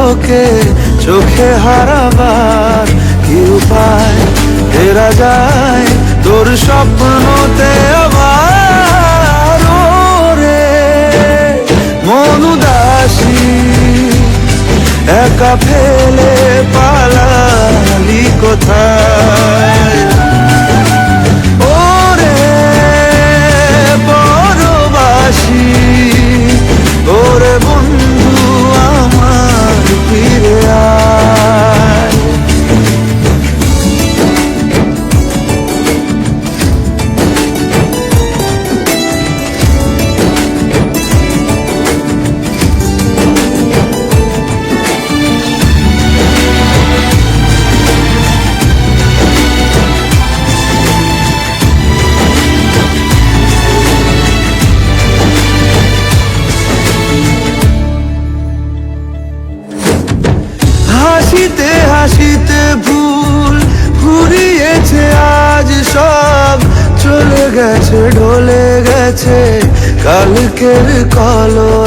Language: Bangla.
তোকে চোখে হারাবার কি উপায়? ফেরা যায় তোর স্বপ্নতে আবার। ওরে মন উদাসী একা ফেলে পালালি কোথায়? ওরে পরবাসী ওরে বন্ধু আমার ফিরে আয়। হাসিতে হাসিতে ভুল ফুরিয়েছে আজ সব, চলে গেছে ঢলে গেছে কালকের কলম।